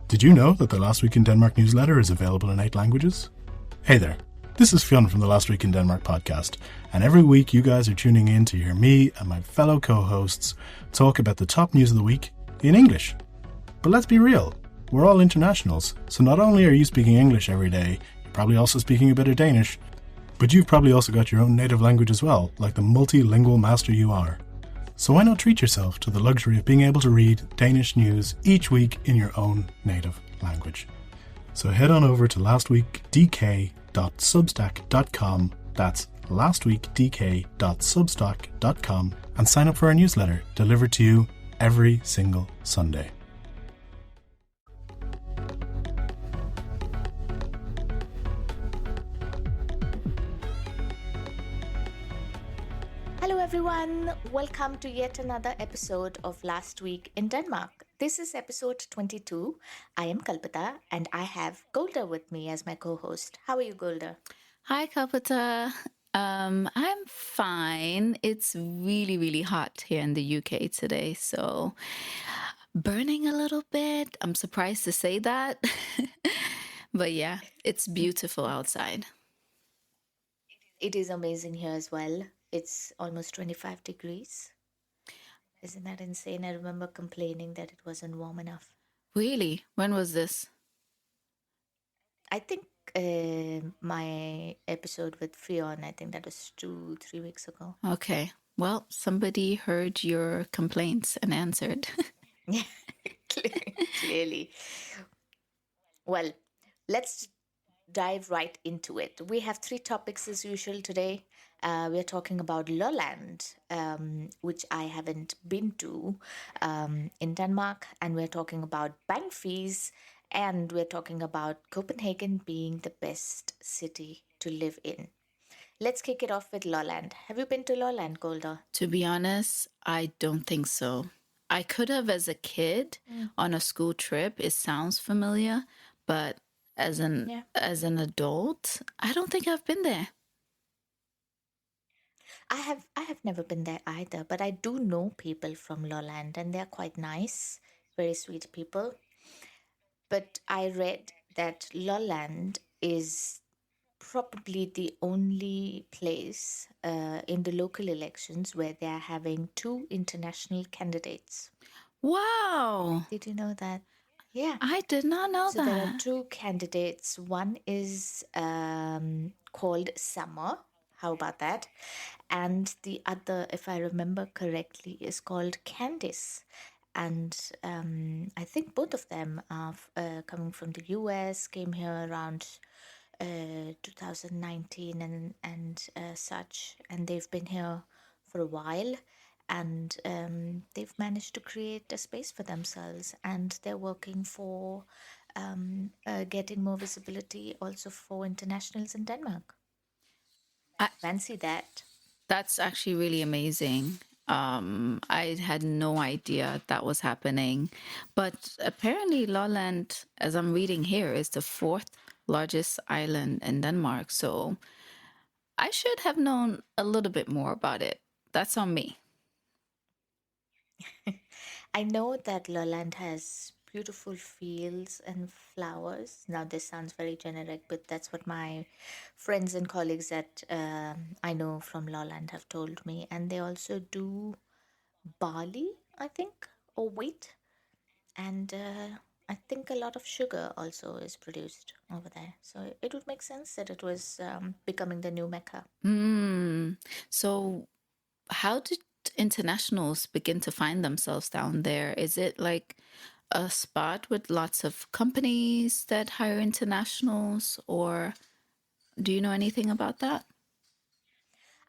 Did you know that the Last Week in Denmark newsletter is available in 8 languages? Hey there, this is Fionn from the Last Week in Denmark podcast, and every week you guys are tuning in to hear me and my fellow co-hosts talk about the top news of the week in English. But let's be real, we're all internationals, so not only are you speaking English every day, you're probably also speaking a bit of Danish, but you've probably also got your own native language as well, like the multilingual master you are. So why not treat yourself to the luxury of being able to read Danish news each week in your own native language? So head on over to lastweekdk.substack.com, that's lastweekdk.substack.com, and sign up for our newsletter delivered to you every single Sunday. Hello everyone, welcome to yet another episode of Last Week in Denmark. This is episode 22. I am Kalpita and I have Golda with me as my co-host. How are you, Golda? Hi, Kalpita. I'm fine. It's really hot here in the UK today, so burning a little bit. I'm surprised to say that. But yeah, it's beautiful outside. It is amazing here as well. It's almost 25 degrees. Isn't that insane? I remember complaining that it wasn't warm enough. Really? When was this? I think my episode with Fionn, I think that was 2-3 weeks ago. Okay. Well, somebody heard your complaints and answered. Yeah, clearly. Well, let's dive right into it. We have 3 topics as usual today. We're talking about Lolland, which I haven't been to in Denmark, and we're talking about bank fees, and we're talking about Copenhagen being the best city to live in. Let's kick it off with Lolland. Have you been to Lolland, Golda? To be honest, I don't think so. I could have as a kid on a school trip. It sounds familiar, but as an adult, I don't think I've been there. I have never been there either, but I do know people from Lolland and they're quite nice, very sweet people. But I read that Lolland is probably the only place in the local elections where they're having 2 international candidates. Wow. Did you know that? Yeah. I did not know So that. there are 2 candidates. One is called Summer. How about that? And the other, if I remember correctly, is called Candice. And I think both of them are coming from the US, came here around 2019 and such. And they've been here for a while. And they've managed to create a space for themselves. And they're working for getting more visibility also for internationals in Denmark. Fancy that. That's actually really amazing. I had no idea that was happening. But apparently Lolland, as I'm reading here, is the 4th largest island in Denmark. So I should have known a little bit more about it. That's on me. I know that Lolland has beautiful fields and flowers. Now, this sounds very generic, but that's what my friends and colleagues that I know from Lolland have told me. And they also do barley, I think, or wheat. And I think a lot of sugar also is produced over there. So it would make sense that it was becoming the new mecca. So how did internationals begin to find themselves down there? Is it like a spot with lots of companies that hire internationals, or do you know anything about that?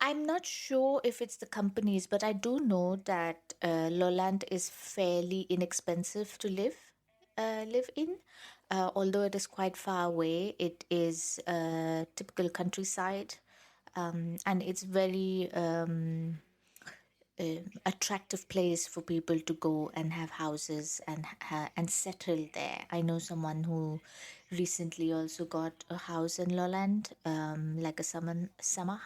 I'm not sure if it's the companies, but I do know that Lolland is fairly inexpensive to live in. Although it is quite far away, it is typical countryside, and it's very attractive place for people to go and have houses and settle there. I know someone who recently also got a house in Lolland, like a summer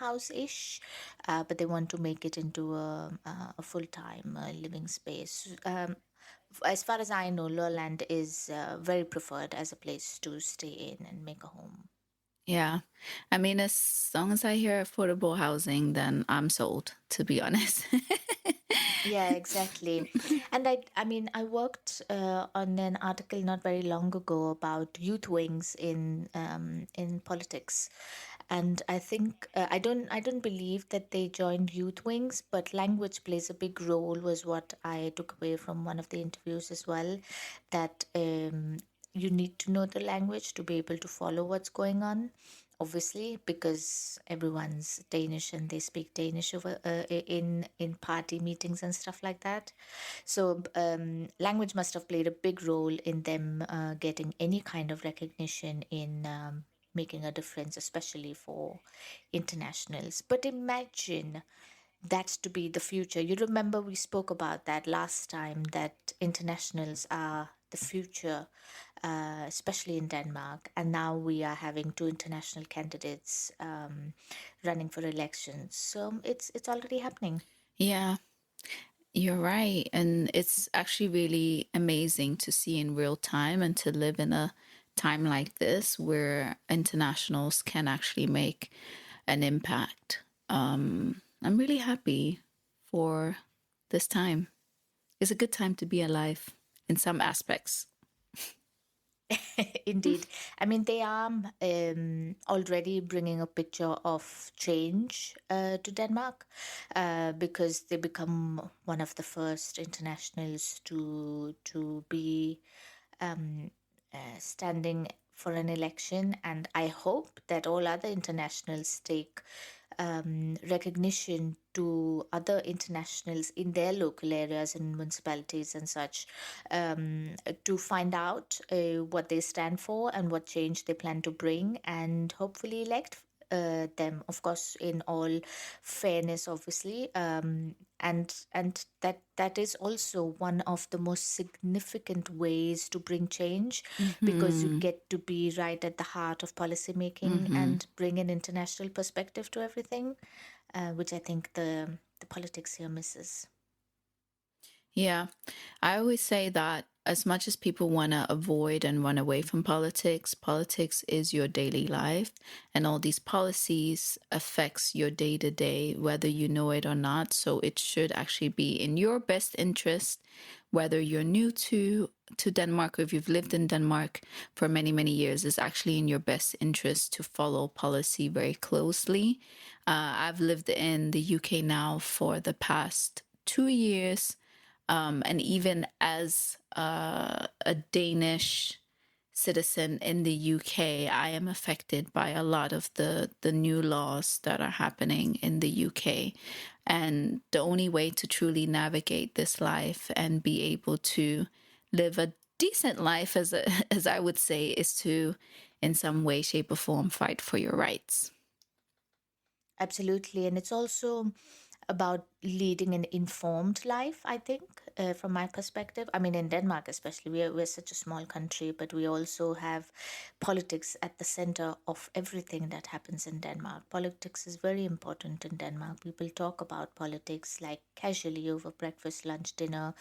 house ish, but they want to make it into a full time living space. as far as I know, Lolland is very preferred as a place to stay in and make a home. Yeah. I mean, as long as I hear affordable housing, then I'm sold, to be honest. Yeah, exactly. And I mean, I worked on an article not very long ago about youth wings in politics, and I think I don't believe that they joined youth wings, but language plays a big role, was what I took away from one of the interviews as well. That you need to know the language to be able to follow what's going on, obviously, because everyone's Danish and they speak Danish over in party meetings and stuff like that. So language must have played a big role in them getting any kind of recognition in making a difference, especially for internationals. But imagine that's to be the future. You remember we spoke about that last time, that internationals are the future, especially in Denmark. And now we are having two international candidates running for elections. So it's already happening. Yeah, you're right. And it's actually really amazing to see in real time and to live in a time like this where internationals can actually make an impact. I'm really happy for this time. It's a good time to be alive in some aspects. Indeed. I mean, they are already bringing a picture of change to Denmark because they become one of the first internationals to be standing for an election. And I hope that all other internationals take recognition to other internationals in their local areas and municipalities and such, to find out what they stand for and what change they plan to bring, and hopefully elect them, of course, in all fairness, obviously, and that is also one of the most significant ways to bring change, because you get to be right at the heart of policy making and bring an international perspective to everything, which I think the politics here misses. Yeah, I always say that as much as people want to avoid and run away from politics, politics is your daily life, and all these policies affects your day to day, whether you know it or not. So it should actually be in your best interest, whether you're new to Denmark or if you've lived in Denmark for many, many years, is actually in your best interest to follow policy very closely. I've lived in the UK now for the past 2 years. And even as a Danish citizen in the UK, I am affected by a lot of the new laws that are happening in the UK. And the only way to truly navigate this life and be able to live a decent life, as I would say, is to, in some way, shape, or form, fight for your rights. Absolutely. And it's also about leading an informed life, I think, from my perspective. I mean, in Denmark, especially, we're such a small country, but we also have politics at the center of everything that happens in Denmark. Politics is very important in Denmark. People talk about politics like casually over breakfast, lunch, dinner.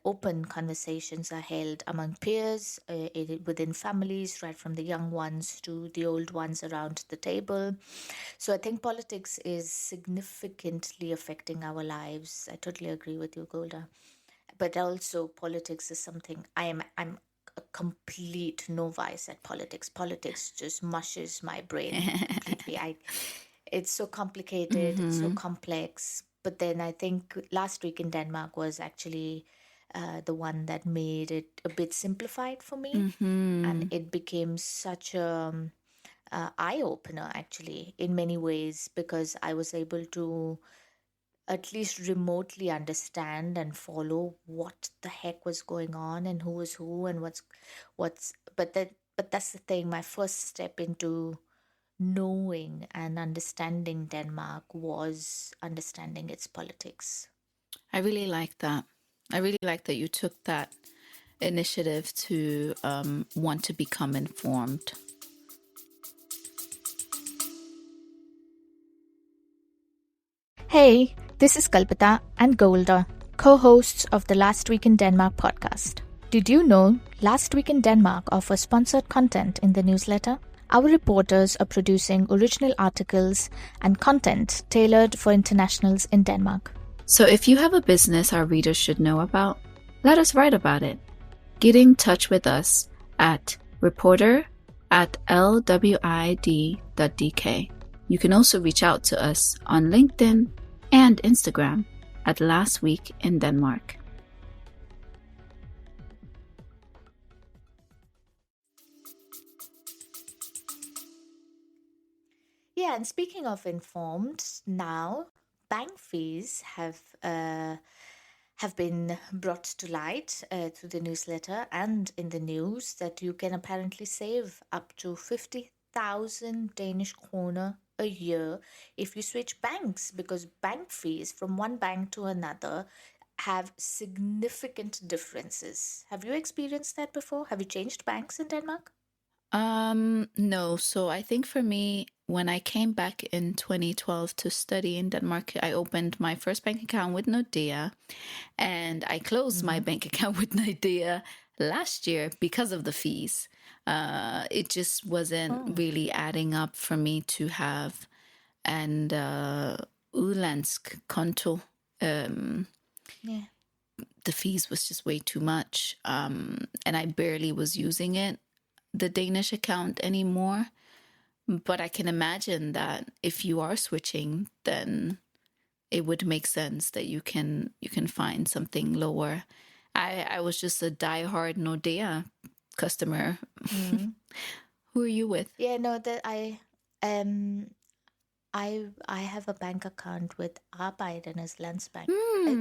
Open conversations are held among peers, within families, right from the young ones to the old ones around the table. So I think politics is significantly affecting our lives. I totally agree with you, Golda. But also, politics is something I'm a complete novice at politics. Politics just mushes my brain completely. It's so complicated, it's so complex. But then I think last week in Denmark was actually the one that made it a bit simplified for me, and it became such a eye opener, actually, in many ways, because I was able to at least remotely understand and follow what the heck was going on and who was who and what's but that's the thing. My first step into knowing and understanding Denmark was understanding its politics. I really like that. I really like that you took that initiative to want to become informed. Hey, this is Kalpita and Golda. co-hosts of the Last Week in Denmark podcast. Did you know Last Week in Denmark offers sponsored content in the newsletter? Our reporters are producing original articles and content tailored for internationals in Denmark. So if you have a business our readers should know about, let us write about it. Get in touch with us at reporter@lwid.dk. You can also reach out to us on LinkedIn and Instagram at Last Week in Denmark. Yeah, and speaking of informed, now bank fees have been brought to light through the newsletter and in the news that you can apparently save up to 50,000 Danish kroner a year if you switch banks, because bank fees from one bank to another have significant differences. Have you experienced that before? Have you changed banks in Denmark? No. So I think for me, when I came back in 2012 to study in Denmark, I opened my first bank account with Nordea, and I closed my bank account with Nordea last year because of the fees. It just wasn't really adding up for me to have an udlandsk konto. Yeah. The fees was just way too much, and I barely was using the Danish account anymore. But I can imagine that if you are switching, then it would make sense that you can find something lower. I was just a diehard Nordea customer. Who are you with? Yeah, no, that I have a bank account with Arbejdernes Landsbank.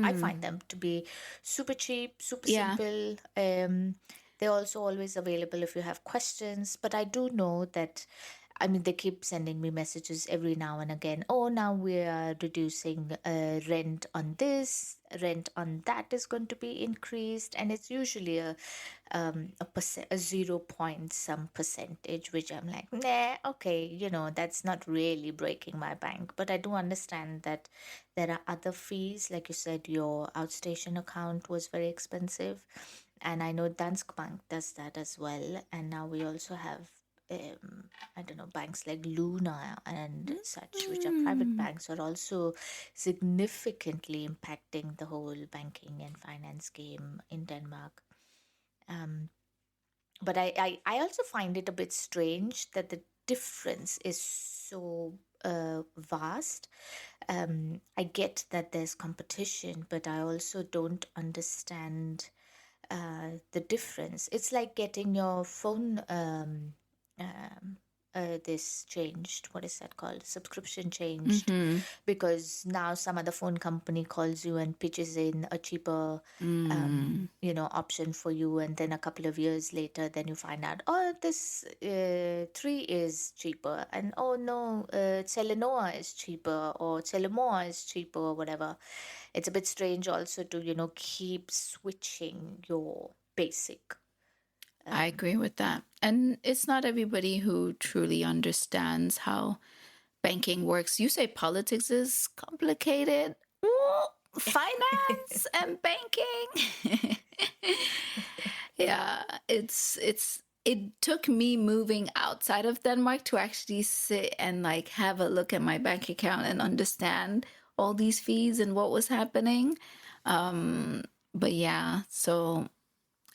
I find them to be super cheap, super simple. They're also always available if you have questions. But I do know that, I mean, they keep sending me messages every now and again. Oh, now we are reducing rent on this, rent on that is going to be increased, and it's usually a 0 point some percentage, which I'm like, nah, okay, that's not really breaking my bank. But I do understand that there are other fees, like you said, your outstation account was very expensive, and I know Danske Bank does that as well. And now we also have I don't know, banks like Luna and such, which are private banks, are also significantly impacting the whole banking and finance game in Denmark. But I also find it a bit strange that the difference is so vast. I get that there's competition, but I also don't understand the difference. It's like getting your phone this changed. What is that called? Subscription changed, because now some other phone company calls you and pitches in a cheaper option for you, and then a couple of years later then you find out, oh, this 3 is cheaper, and oh no, Telenor is cheaper, or Telemore is cheaper, or whatever. It's a bit strange also to keep switching your basic. I agree with that. And it's not everybody who truly understands how banking works. You say politics is complicated. Finance and banking. Yeah, it took me moving outside of Denmark to actually sit and have a look at my bank account and understand all these fees and what was happening. But yeah, so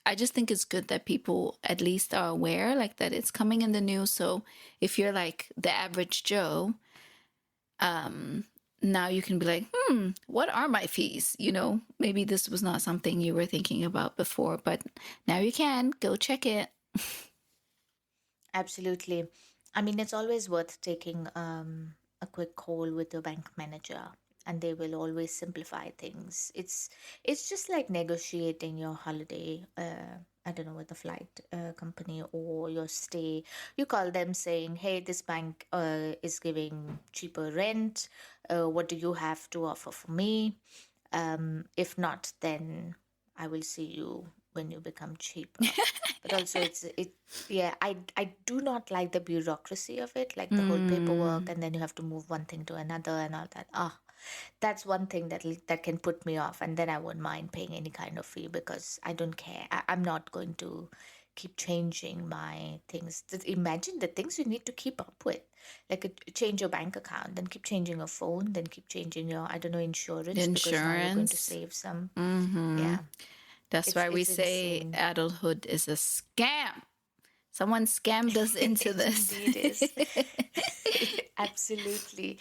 I just think it's good that people at least are aware, that it's coming in the news. So if you're the average Joe, now you can be like, what are my fees? Maybe this was not something you were thinking about before, but now you can go check it. Absolutely. I mean, it's always worth taking a quick call with your bank manager, and they will always simplify things. It's just like negotiating your holiday, I don't know, with the flight company, or your stay. You call them saying, hey, this bank is giving cheaper rent. What do you have to offer for me? If not, then I will see you when you become cheaper. But also I do not like the bureaucracy of it, like the whole paperwork, and then you have to move one thing to another and all that. That's one thing that can put me off, and then I won't mind paying any kind of fee because I don't care. I'm not going to keep changing my things. Imagine the things you need to keep up with, like change your bank account, then keep changing your phone, then keep changing your, I don't know, insurance, because now you're going to Insurance. save some. Mm-hmm. Yeah, That's why we it's say insane. adulthood is a scam. Someone scammed us into It this. indeed is. Absolutely.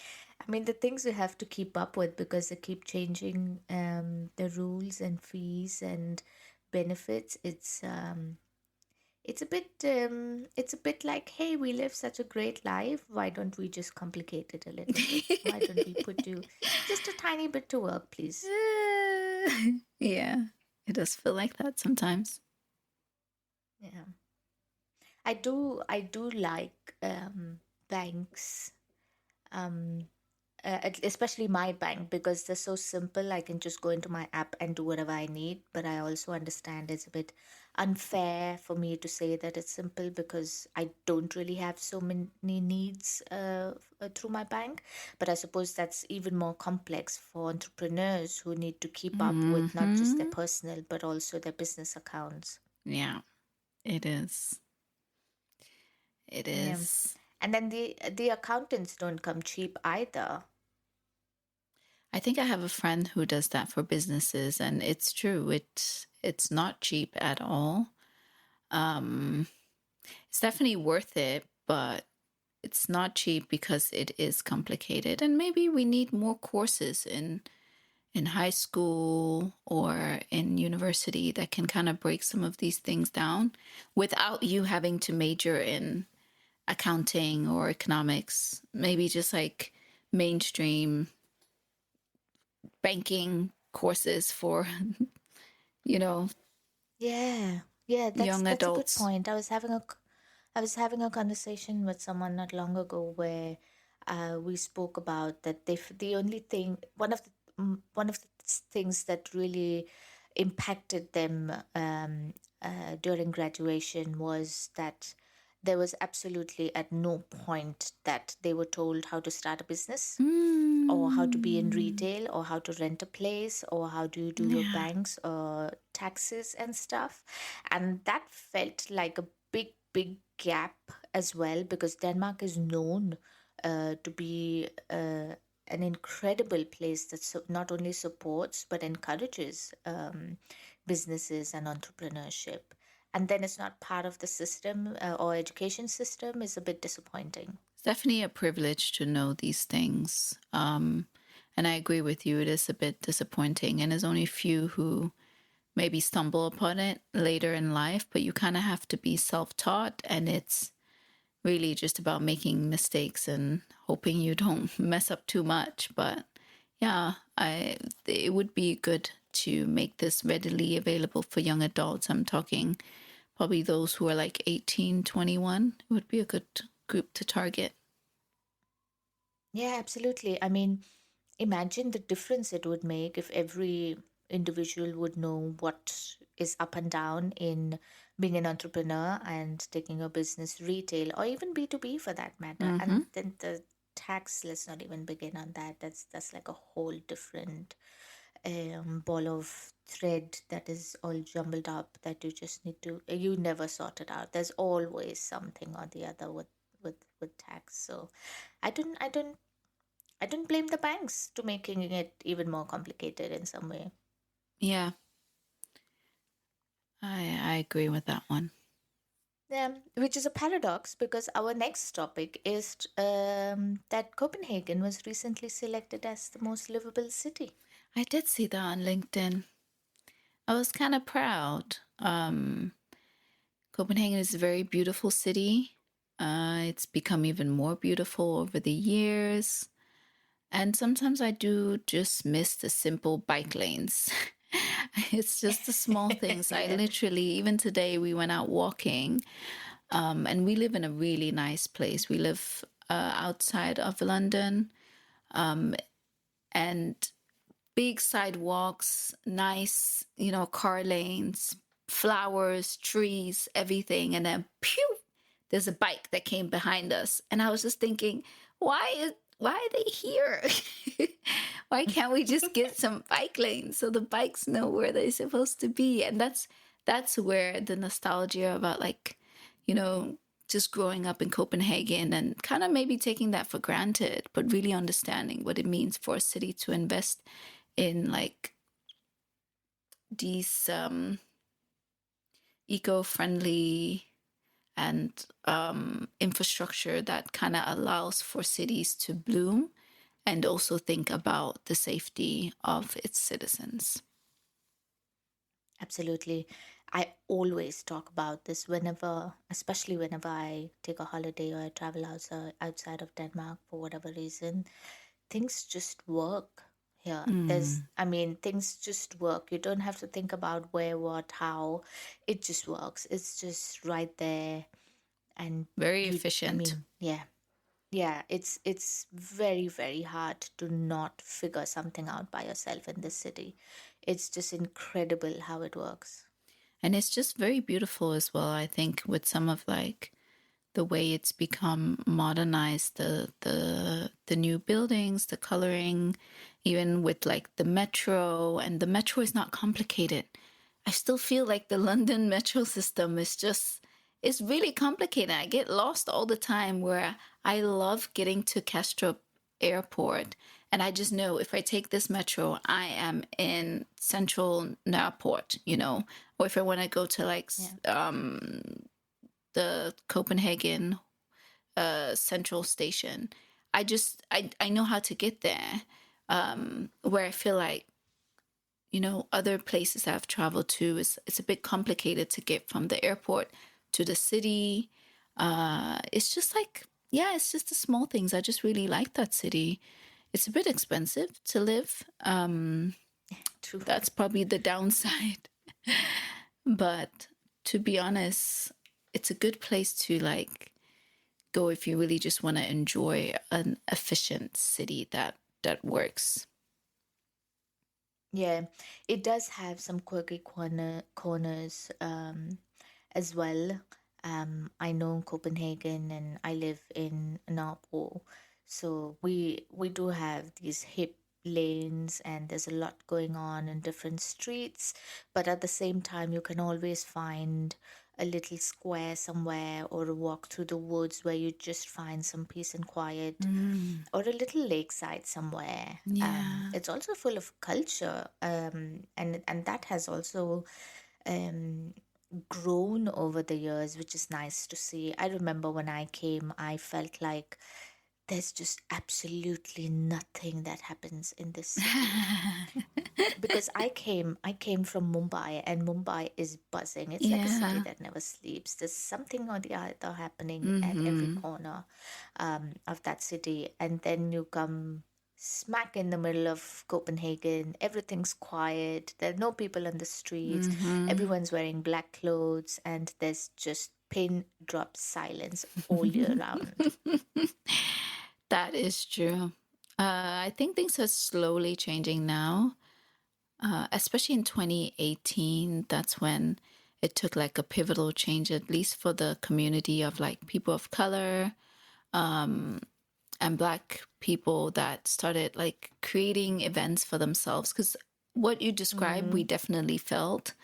I mean, the things you have to keep up with because they keep changing the rules and fees and benefits. It's a bit like, hey, we live such a great life. Why don't we just complicate it a little bit? Why don't we put you just a tiny bit to work, please? Yeah, it does feel like that sometimes. Yeah. I do like banks. Um, Especially my bank, because they're so simple. I can just go into my app and do whatever I need. But I also understand it's a bit unfair for me to say that it's simple because I don't really have so many needs through my bank. But I suppose that's even more complex for entrepreneurs who need to keep up with not just their Mm-hmm. personal but also their business accounts. Yeah, it is. It Yeah. is. And then the accountants don't come cheap either. I think I have a friend who does that for businesses, and it's true. It's not cheap at all. Um, it's definitely worth it, but it's not cheap because it is complicated. And maybe we need more courses in high school or in university that can kind of break some of these things down without you having to major in accounting or economics. Maybe just like mainstream banking courses for, you know, Yeah, yeah, young that's a good adults. point. I was having a conversation with someone not long ago where we spoke about that the only thing one of the things that really impacted them during graduation was that there was absolutely at no point that they were told how to start a business or how to be in Mm, retail or how to rent a place or how do you do your yeah. banks or taxes and stuff. And that felt like a big gap as well, because Denmark is known to be an incredible place that not only supports but encourages businesses and entrepreneurship. And then it's not part of the system or education system is a bit disappointing. It's definitely a privilege to know these things. And I agree with you, it is a bit disappointing. And there's only few who maybe stumble upon it later in life, but you kind of have to be self taught. And it's really just about making mistakes and hoping you don't mess up too much. But yeah, it would be good to make this readily available for young adults. I'm talking probably those who are like 18, 21. It would be a good group to target. Yeah, absolutely. I mean, imagine the difference it would make if every individual would know what is up and down in being an entrepreneur and taking a business retail or even B2B for that matter. Mm-hmm. And then the tax, let's not even begin on that. That's like a whole different ball of thread that is all jumbled up that you just need to you never sort it out. There's always something or the other with tax. So I don't blame the banks to making it even more complicated in some way. Yeah, I agree with that one. Yeah, which is a paradox because our next topic is that Copenhagen was recently selected as the most livable city. I did see that on LinkedIn. I was kind of proud. Copenhagen is a very beautiful city. It's become even more beautiful over the years. And sometimes I do just miss the simple bike lanes. It's just the small things. I Yeah. literally, even today, we went out walking, and we live in a really nice place. We live outside of London, and big sidewalks, nice, car lanes, flowers, trees, everything. And then, pew, there's a bike that came behind us. And I was just thinking, why why are they here? Why can't we just get some bike lanes so the bikes know where they're supposed to be? And that's where the nostalgia about, like, you know, just growing up in Copenhagen and kind of maybe taking that for granted, but really understanding what it means for a city to invest in like these eco-friendly and infrastructure that kind of allows for cities to bloom and also think about the safety of its citizens. Absolutely. I always talk about this whenever, especially whenever I take a holiday or I travel outside of Denmark for whatever reason. Things just work here. Things just work. You don't have to think about where, what, how. It just works. It's just right there. And very efficient. Yeah, it's very, very hard to not figure something out by yourself in this city. It's just incredible how it works. And it's just very beautiful as well, I think, with some of like the way it's become modernized, the new buildings, the coloring, even with like the metro. And the metro is not complicated. I still feel like the London metro system is just, it's really complicated. I get lost all the time, where I love getting to Kastrup Airport and I just know if I take this metro, I am in central Nørreport, you know, or if I want to go to like the Copenhagen central station, I know how to get there. Where I feel like, you know, other places I've traveled to, it's a bit complicated to get from the airport to the city. It's just like, yeah, it's just the small things. I just really like that city. It's a bit expensive to live. True. That's probably the downside. But to be honest, it's a good place to like go if you really just want to enjoy an efficient city that works. Yeah, it does have some quirky corners as well. I know Copenhagen and I live in Nørrebro, so we do have these hip lanes and there's a lot going on in different streets, but at the same time you can always find a little square somewhere or a walk through the woods where you just find some peace and quiet, or a little lakeside somewhere. Yeah. It's also full of culture, and that has also grown over the years, which is nice to see. I remember when I came, I felt like there's just absolutely nothing that happens in this city. Because I came from Mumbai, and Mumbai is buzzing. It's like a city that never sleeps. There's something or the other happening at every corner of that city. And then you come smack in the middle of Copenhagen. Everything's quiet. There are no people on the streets. Everyone's wearing black clothes, and there's just pin drop silence all year round. That is true. I think things are slowly changing now, especially in 2018. That's when it took like a pivotal change, at least for the community of like people of color and Black people, that started like creating events for themselves. Because what you described, we definitely felt.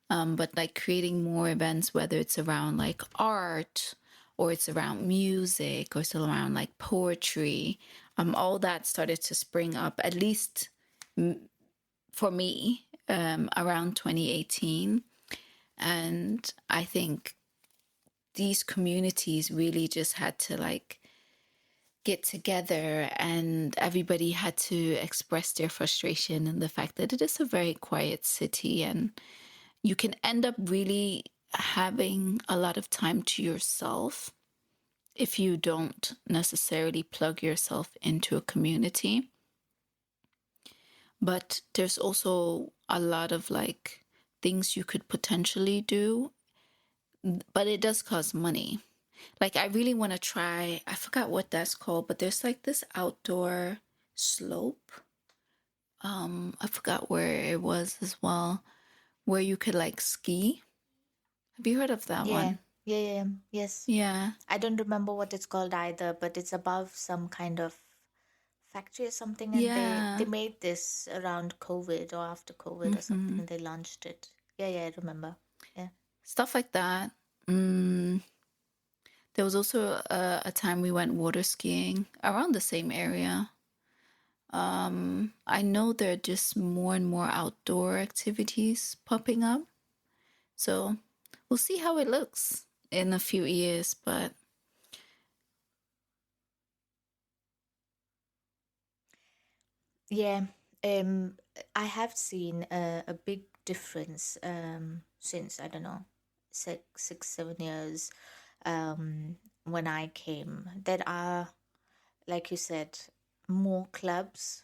But like creating more events, whether it's around like art, or it's around music, or it's around like poetry, all that started to spring up, at least for me, around 2018. And I think these communities really just had to like get together, and everybody had to express their frustration and the fact that it is a very quiet city, and you can end up really having a lot of time to yourself if you don't necessarily plug yourself into a community. But there's also a lot of like things you could potentially do, but it does cost money. Like I really want to try, I forgot what that's called, but there's like this outdoor slope. I forgot where it was as well, where you could like ski. Have you heard of that one? Yes. Yeah. I don't remember what it's called either, but it's above some kind of factory or something, and they made this around COVID or after COVID or something, and they launched it. Yeah, I remember. Yeah, stuff like that. There was also a time we went water skiing around the same area. I know there are just more and more outdoor activities popping up. So we'll see how it looks in a few years, but yeah. I have seen a big difference since, I don't know, 6, 7 years when I came. There are, like you said, more clubs,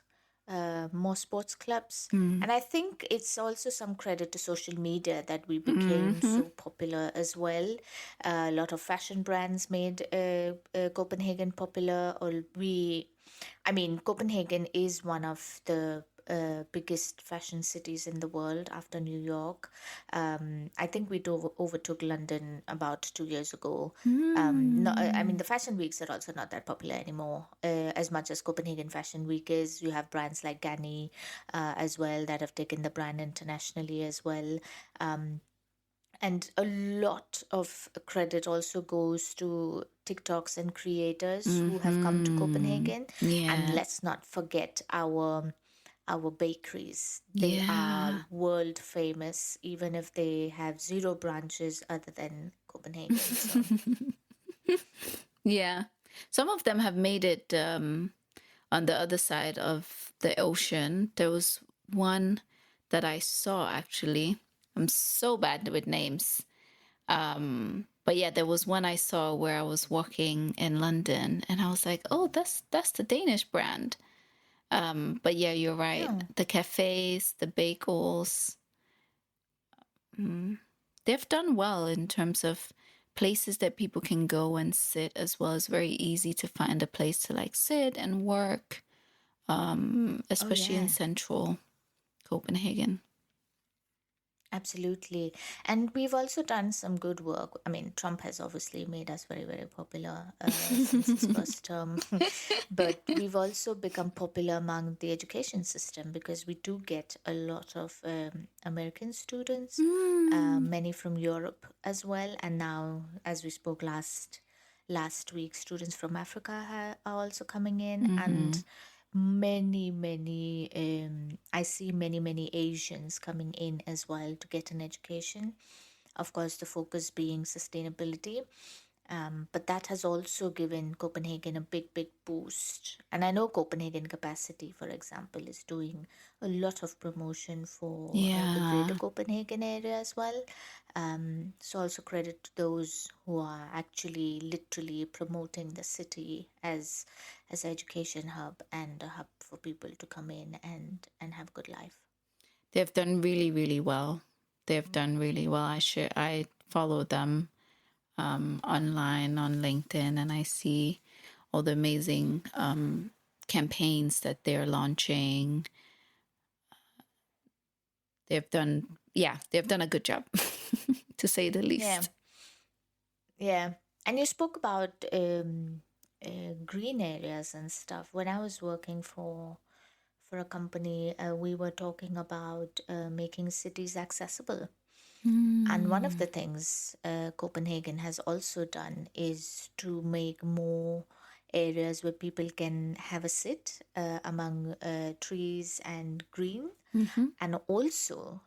more sports clubs. And I think it's also some credit to social media that we became so popular as well. A lot of fashion brands made Copenhagen popular, Copenhagen is one of the biggest fashion cities in the world after New York. I think we overtook London about 2 years ago. The fashion weeks are also not that popular anymore, as much as Copenhagen Fashion Week is. You have brands like Ganni as well that have taken the brand internationally as well. And a lot of credit also goes to TikToks and creators who have come to Copenhagen. And let's not forget our bakeries. They are world famous, even if they have 0 branches other than Copenhagen. So. Yeah. Some of them have made it on the other side of the ocean. There was one that I saw, actually. I'm so bad with names. But yeah, there was one I saw where I was walking in London and I was like, oh, that's the Danish brand. But yeah, you're right. Oh. The cafes, the bagels, they've done well in terms of places that people can go and sit, as well as very easy to find a place to like sit and work, especially in central Copenhagen. Absolutely. And we've also done some good work. I mean, Trump has obviously made us very, very popular since his first term. But we've also become popular among the education system because we do get a lot of American students, many from Europe as well. And now, as we spoke last week, students from Africa are also coming in. And I see many Asians coming in as well to get an education. Of course, the focus being sustainability. But that has also given Copenhagen a big boost. And I know Copenhagen Capacity, for example, is doing a lot of promotion for the greater Copenhagen area as well. So also credit to those who are actually literally promoting the city as education hub and a hub for people to come in and have a good life. They've done really well. They've done really well. I follow them online on LinkedIn, and I see all the amazing campaigns that they're launching. They've done a good job, to say the least. Yeah. And you spoke about green areas and stuff. When I was working for a company, we were talking about making cities accessible. And one of the things Copenhagen has also done is to make more areas where people can have a sit among trees and green. And also,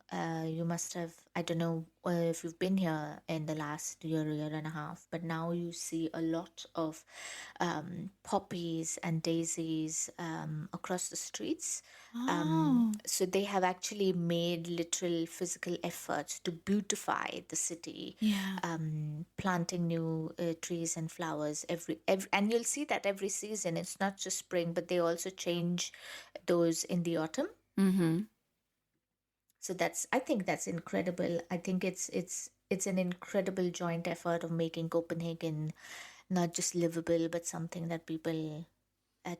you must have, I don't know if you've been here in the last year and a half, but now you see a lot of poppies and daisies across the streets. So they have actually made literal physical efforts to beautify the city, planting new trees and flowers every and you'll see that every season. It's not just spring, but they also change those in the autumn. So I think that's incredible. I think it's an incredible joint effort of making Copenhagen not just livable, but something that people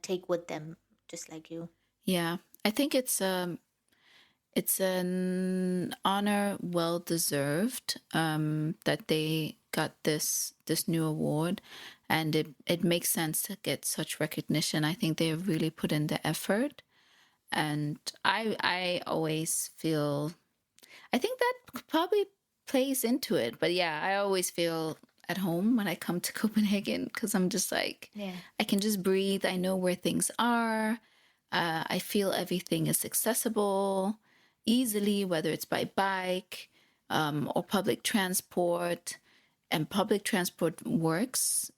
take with them, just like you. Yeah, I think it's an honor well deserved that they got this new award, and it makes sense to get such recognition. I think they've really put in the effort, and I always feel, I think that probably plays into it. But yeah, I always feel at home when I come to Copenhagen, because I'm just like, I can just breathe. I know where things are. I feel everything is accessible easily, whether it's by bike or public transport. And public transport works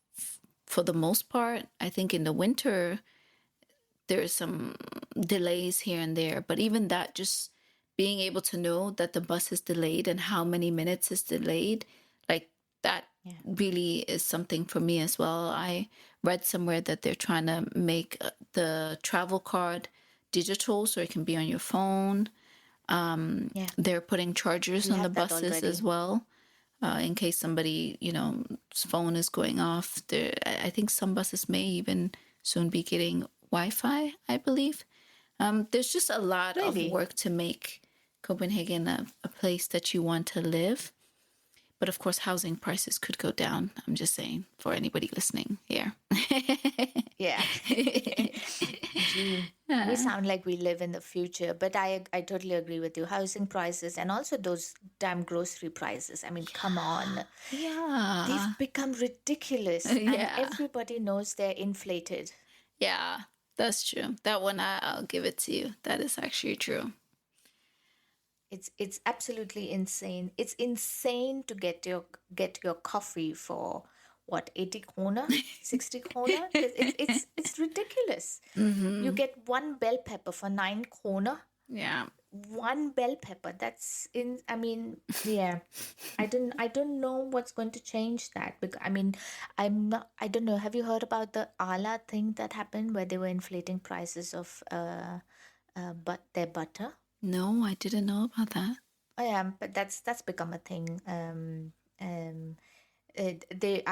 for the most part. I think in the winter, there are some delays here and there. But even that, just being able to know that the bus is delayed and how many minutes is delayed, like that really is something for me as well. I read somewhere that they're trying to make the travel card digital so it can be on your phone. They're putting chargers on the buses as well, in case somebody, phone is going off. I think some buses may even soon be getting Wi-Fi, I believe. There's just a lot of work to make Copenhagen a place that you want to live. But of course, housing prices could go down. I'm just saying, for anybody listening here. Yeah. Gee, we sound like we live in the future, but I totally agree with you. Housing prices and also those damn grocery prices. I mean, come on. Yeah. They've become ridiculous. And everybody knows they're inflated. Yeah, that's true. That one, I'll give it to you. That is actually true. It's absolutely insane. It's insane to get your coffee for what, 80 kroner, 60 kroner. It's ridiculous. You get one bell pepper for 9 kroner. Yeah, one bell pepper. That's in. I mean, yeah. I don't know what's going to change that. Because I mean, I'm not. I don't know. Have you heard about the Arla thing that happened where they were inflating prices of but their butter? No, I didn't know about that. Oh yeah, but that's become a thing. I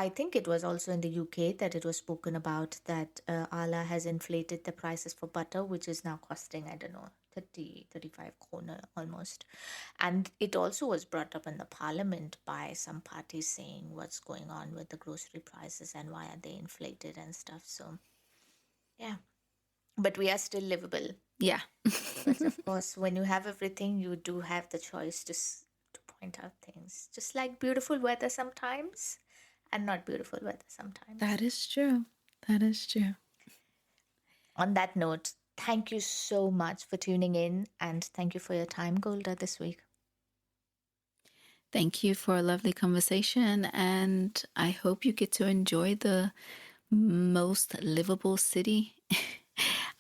think it was also in the UK that it was spoken about that Arla has inflated the prices for butter, which is now costing, I don't know, 35 kroner almost. And it also was brought up in the parliament by some parties saying what's going on with the grocery prices and why are they inflated and stuff. So, yeah. But we are still livable. Yeah. But of course, when you have everything, you do have the choice to point out things. Just like beautiful weather sometimes and not beautiful weather sometimes. That is true. That is true. On that note, thank you so much for tuning in, and thank you for your time, Golda, this week. Thank you for a lovely conversation, and I hope you get to enjoy the most livable city.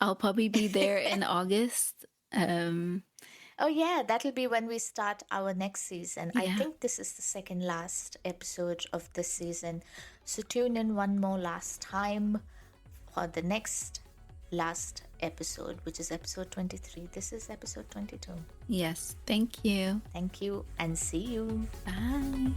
I'll probably be there in August. Oh yeah, that'll be when we start our next season. Yeah. I think this is the second last episode of this season. So tune in one more last time for the next last episode, which is episode 23. This is episode 22. Yes, thank you. Thank you, and see you. Bye.